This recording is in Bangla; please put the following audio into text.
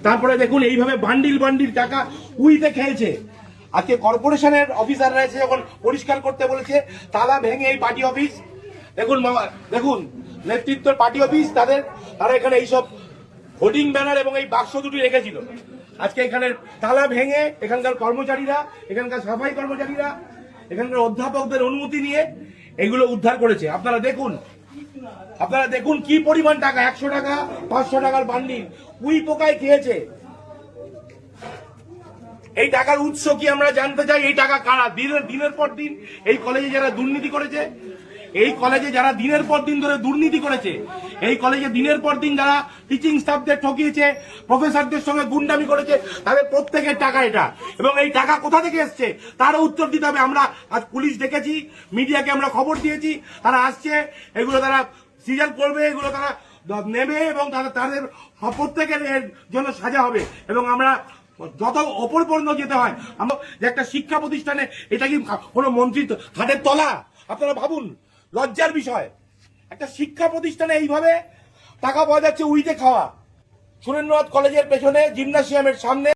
তারপরে দেখুন এইভাবে বান্ডিল বান্ডিল টাকা উইতে খেয়েছে। আজকে কর্পোরেশনের অফিসাররা এসে যখন পরিষ্কার করতে বলেছে, তালা ভেঙে এই পার্টি অফিস, দেখুন দেখুন নেতৃত্বের পার্টি অফিস, তারা এখানে এইসব হোর্ডিং ব্যানার এবং এই বাক্স দুটি রেখেছিল। আজকে এখানের তালা ভেঙে এখানকার কর্মচারীরা, এখানকার সাফাই কর্মচারীরা, এখানকার অধ্যাপকদের অনুমতি নিয়ে এগুলো উদ্ধার করেছে। আপনারা দেখুন কি পরিমাণ টাকা, 100 টাকা 500 টাকার বান্ডিল উই পোকায় খেয়েছে। এই টাকার উৎস কি আমরা জানতে চাই। এই টাকা কারা দিনের পর দিন এই কলেজে যারা দুর্নীতি করেছে, এই কলেজে যারা দিনের পর দিন ধরে দুর্নীতি করেছে, এই কলেজে দিনের পর দিন যারা টিচিং স্টাফদের ঠকিয়েছে, প্রফেসরদের সঙ্গে গুন্ডামি করেছে, তাদের প্রত্যেকের টাকা এটা। এবং এই টাকা কোথা থেকে এসছে তারও উত্তর দিতে হবে। আমরা আজ পুলিশ ডেকেছি, মিডিয়াকে আমরা খবর দিয়েছি, তারা আসছে, এগুলো তারা সিজাল করবে, এগুলো তারা নেবে এবং তাদের প্রত্যেকের জন্য সাজা হবে। এবং আমরা যত ওপর পর্যন্ত যেতে হয়, আমরা যে একটা শিক্ষা প্রতিষ্ঠানে, এটা কি কোনো মন্ত্রী ঘাটের তলা? আপনারা ভাবুন, লজ্জার বিষয়। একটা শিক্ষা প্রতিষ্ঠানে এইভাবে টাকা পাওয়া যাচ্ছে উইতে খাওয়া। সুরেন্দ্রনাথ কলেজের পেছনে জিমনাসিয়ামের সামনে